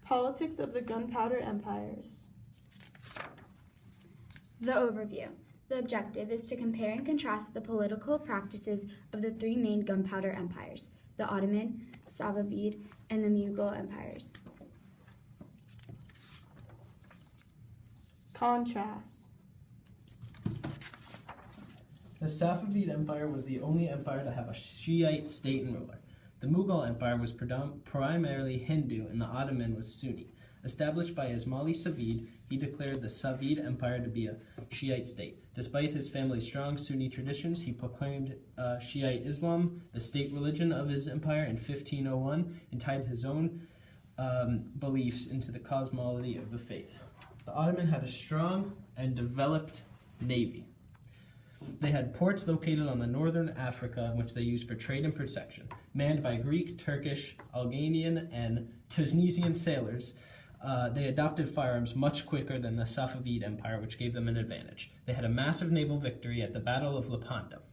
Politics of the Gunpowder Empires. The overview. The objective is to compare and contrast the political practices of the three main gunpowder empires, the Ottoman, Safavid, and the Mughal empires. Contrast. The Safavid Empire was the only empire to have a Shiite state and ruler. The Mughal Empire was primarily Hindu and the Ottoman was Sunni. Established by Ismaili Savid, he declared the Safavid Empire to be a Shiite state. Despite his family's strong Sunni traditions, he proclaimed Shiite Islam the state religion of his empire in 1501 and tied his own beliefs into the cosmology of the faith. The Ottoman had a strong and developed navy. They had ports located on the northern Africa, which they used for trade and protection. Manned by Greek, Turkish, Albanian, and Tunisian sailors, they adopted firearms much quicker than the Safavid Empire, which gave them an advantage. They had a massive naval victory at the Battle of Lepanto.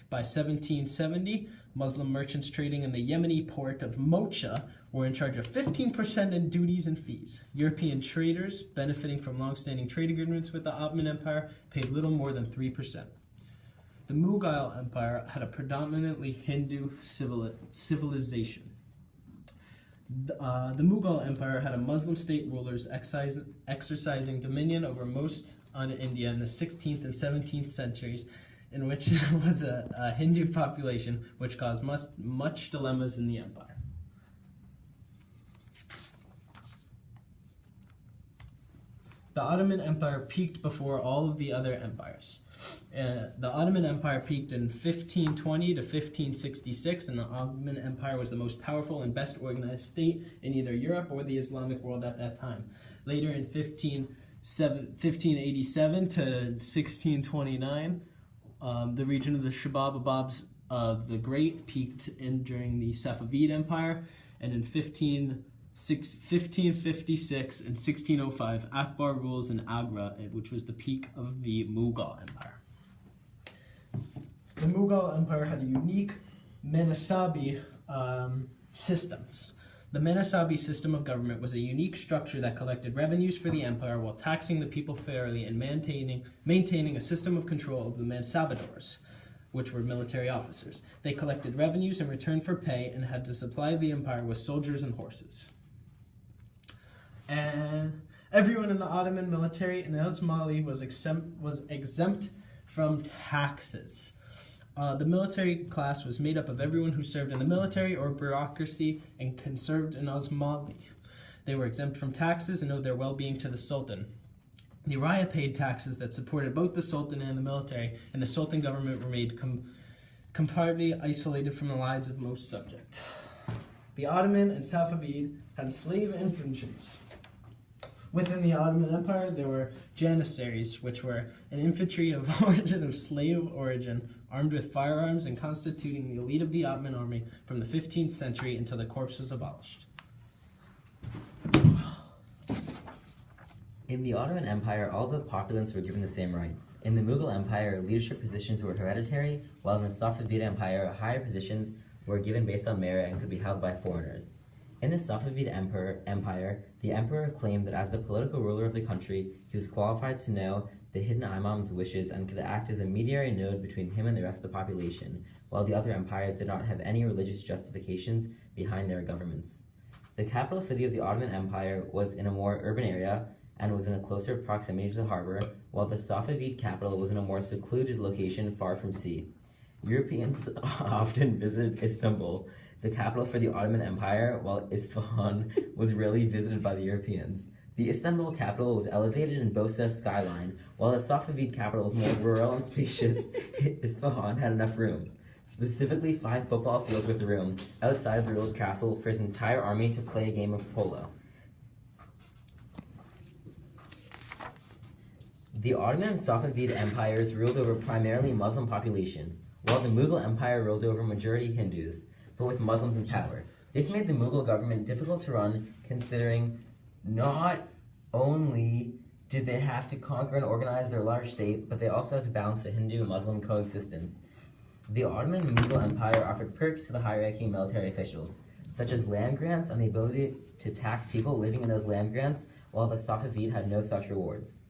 By 1770, Muslim merchants trading in the Yemeni port of Mocha were in charge of 15% in duties and fees. European traders, benefiting from long-standing trade agreements with the Ottoman Empire, paid little more than 3%. The Mughal Empire had a predominantly Hindu civilization. The Mughal Empire had a Muslim state rulers exercising dominion over most on India in the 16th and 17th centuries, in which there was a Hindu population, which caused much dilemmas in the empire. The Ottoman Empire peaked before all of the other empires. The Ottoman Empire peaked in 1520 to 1566, and the Ottoman Empire was the most powerful and best organized state in either Europe or the Islamic world at that time. Later in 1587 to 1629, the region of the Shabab of the Great peaked during the Safavid Empire, and in 1556 and 1605, Akbar rules in Agra, which was the peak of the Mughal Empire. The Mughal Empire had a unique Manasabi systems. The Manasabi system of government was a unique structure that collected revenues for the empire while taxing the people fairly and maintaining a system of control of the Mansabadors, which were military officers. They collected revenues in return for pay and had to supply the empire with soldiers and horses. And everyone in the Ottoman military and Ismaili was exempt from taxes. The military class was made up of everyone who served in the military or bureaucracy and conserved in Ismaili. They were exempt from taxes and owed their well-being to the Sultan. The Arai paid taxes that supported both the Sultan and the military, and the Sultan government were made completely isolated from the lives of most subjects. The Ottoman and Safavid had slave infantries. Within the Ottoman Empire, there were janissaries, which were an infantry of slave origin, armed with firearms and constituting the elite of the Ottoman army from the 15th century until the corps was abolished. In the Ottoman Empire, all the populace were given the same rights. In the Mughal Empire, leadership positions were hereditary, while in the Safavid Empire, higher positions were given based on merit and could be held by foreigners. In the Safavid Empire, the emperor claimed that as the political ruler of the country, he was qualified to know the hidden imam's wishes and could act as a mediator node between him and the rest of the population, while the other empires did not have any religious justifications behind their governments. The capital city of the Ottoman Empire was in a more urban area and was in a closer proximity to the harbor, while the Safavid capital was in a more secluded location far from sea. Europeans often visited Istanbul, the capital for the Ottoman Empire, while Isfahan was rarely visited by the Europeans. The Istanbul capital was elevated and boasted a skyline, while the Safavid capital was more rural and spacious. Isfahan had enough room, specifically 5 football fields with room, outside of the ruler's castle for his entire army to play a game of polo. The Ottoman and Safavid empires ruled over primarily Muslim population, while the Mughal Empire ruled over majority Hindus, but with Muslims in power. This made the Mughal government difficult to run, considering not only did they have to conquer and organize their large state, but they also had to balance the Hindu and Muslim coexistence. The Ottoman and Mughal Empire offered perks to the high-ranking military officials. such as land grants and the ability to tax people living in those land grants, while the Safavid had no such rewards.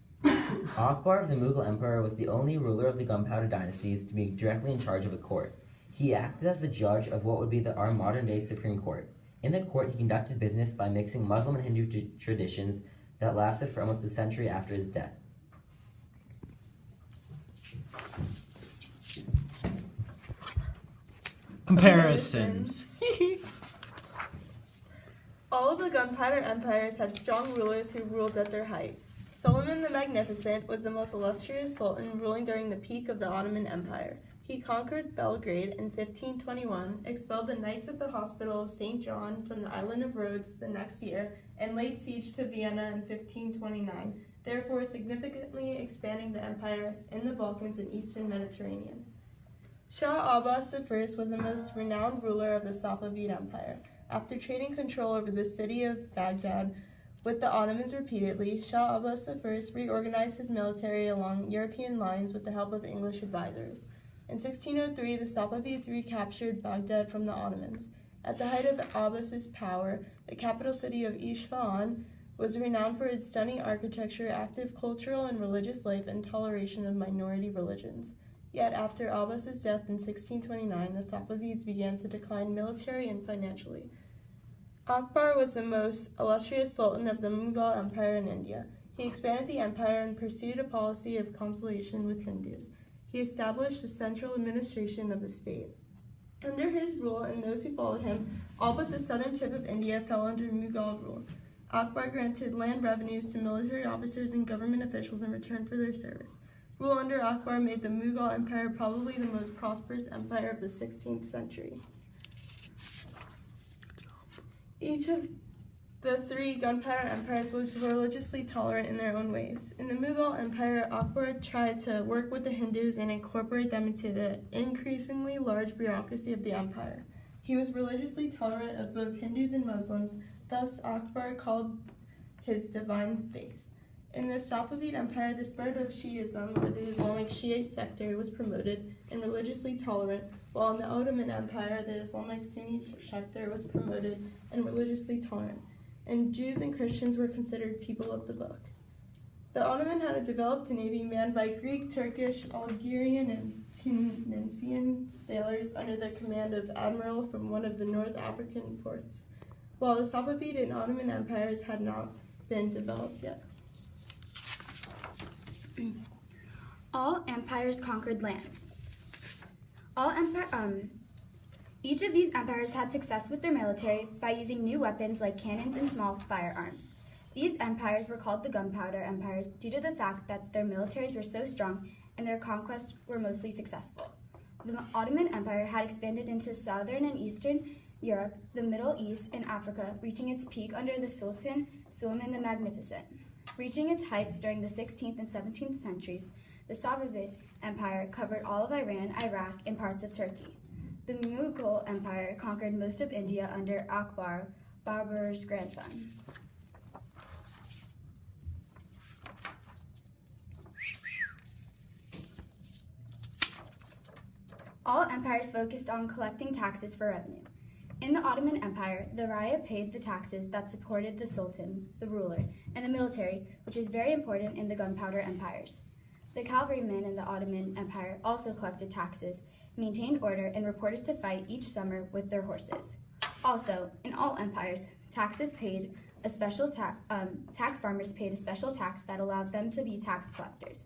Akbar of the Mughal Empire was the only ruler of the Gunpowder dynasties to be directly in charge of a court. He acted as the judge of what would be our modern-day Supreme Court. In the court, he conducted business by mixing Muslim and Hindu traditions that lasted for almost a century after his death. Comparisons. All of the Gunpowder empires had strong rulers who ruled at their height. Suleiman the Magnificent was the most illustrious sultan ruling during the peak of the Ottoman Empire. He conquered Belgrade in 1521, expelled the Knights of the Hospital of St. John from the island of Rhodes the next year, and laid siege to Vienna in 1529, therefore significantly expanding the empire in the Balkans and eastern Mediterranean. Shah Abbas I was the most renowned ruler of the Safavid Empire. After trading control over the city of Baghdad with the Ottomans repeatedly, Shah Abbas I reorganized his military along European lines with the help of English advisors. In 1603, the Safavids recaptured Baghdad from the Ottomans. At the height of Abbas's power, the capital city of Isfahan was renowned for its stunning architecture, active cultural and religious life, and toleration of minority religions. Yet after Abbas's death in 1629, the Safavids began to decline military and financially. Akbar was the most illustrious sultan of the Mughal Empire in India. He expanded the empire and pursued a policy of conciliation with Hindus. He established a central administration of the state. Under his rule and those who followed him, all but the southern tip of India fell under Mughal rule. Akbar granted land revenues to military officers and government officials in return for their service. Rule under Akbar made the Mughal Empire probably the most prosperous empire of the 16th century. Each of the three Gunpowder empires was religiously tolerant in their own ways. In the Mughal Empire, Akbar tried to work with the Hindus and incorporate them into the increasingly large bureaucracy of the empire. He was religiously tolerant of both Hindus and Muslims, thus Akbar called his divine faith. In the Safavid Empire, the spread of Shiism, or the Islamic Shiite sector, was promoted and religiously tolerant, while in the Ottoman Empire, the Islamic Sunni sector was promoted and religiously tolerant, and Jews and Christians were considered people of the book. The Ottoman had a developed navy manned by Greek, Turkish, Algerian, and Tunisian sailors under the command of admiral from one of the North African ports, while the Safavid and Ottoman empires had not been developed yet. All empires conquered land. Each of these empires had success with their military by using new weapons like cannons and small firearms. These empires were called the Gunpowder empires due to the fact that their militaries were so strong and their conquests were mostly successful. The Ottoman Empire had expanded into southern and eastern Europe, the Middle East, and Africa, reaching its peak under the Sultan Suleiman the Magnificent. Reaching its heights during the 16th and 17th centuries, the Safavid Empire covered all of Iran, Iraq, and parts of Turkey. The Mughal Empire conquered most of India under Akbar, Babur's grandson. All empires focused on collecting taxes for revenue. In the Ottoman Empire, the Arai paid the taxes that supported the Sultan, the ruler, and the military, which is very important in the Gunpowder empires. The cavalrymen in the Ottoman Empire also collected taxes, maintained order, and reported to fight each summer with their horses. Also, in all empires, tax farmers paid a special tax that allowed them to be tax collectors.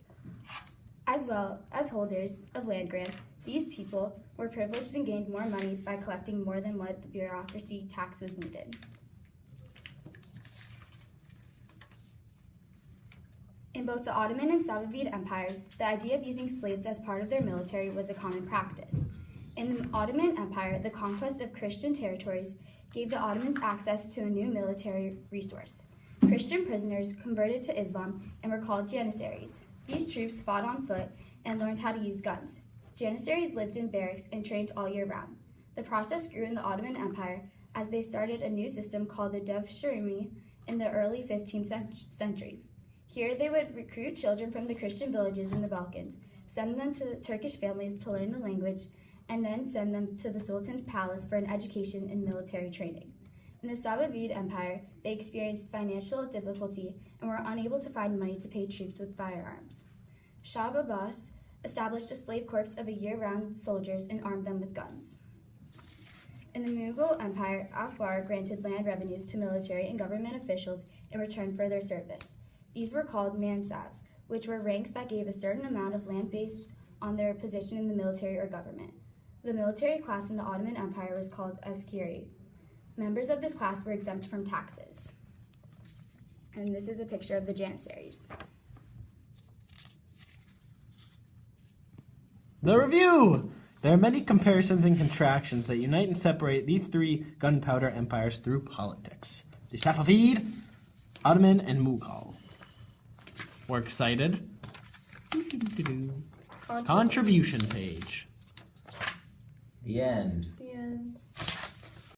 As well as holders of land grants, these people were privileged and gained more money by collecting more than what the bureaucracy tax was needed. In both the Ottoman and Safavid empires, the idea of using slaves as part of their military was a common practice. In the Ottoman Empire, the conquest of Christian territories gave the Ottomans access to a new military resource. Christian prisoners converted to Islam and were called Janissaries. These troops fought on foot and learned how to use guns. Janissaries lived in barracks and trained all year round. The process grew in the Ottoman Empire as they started a new system called the Devshirme in the early 15th century. Here they would recruit children from the Christian villages in the Balkans, send them to Turkish families to learn the language, and then send them to the Sultan's palace for an education and military training. In the Safavid Empire, they experienced financial difficulty and were unable to find money to pay troops with firearms. Shah Abbas established a slave corps of year-round soldiers and armed them with guns. In the Mughal Empire, Akbar granted land revenues to military and government officials in return for their service. These were called mansabs, which were ranks that gave a certain amount of land based on their position in the military or government. The military class in the Ottoman Empire was called askeri. Members of this class were exempt from taxes. And this is a picture of the Janissaries. The review! There are many comparisons and contractions that unite and separate these three gunpowder empires through politics. The Safavid, Ottoman, and Mughal. We're excited. Contribution page. The end. The end.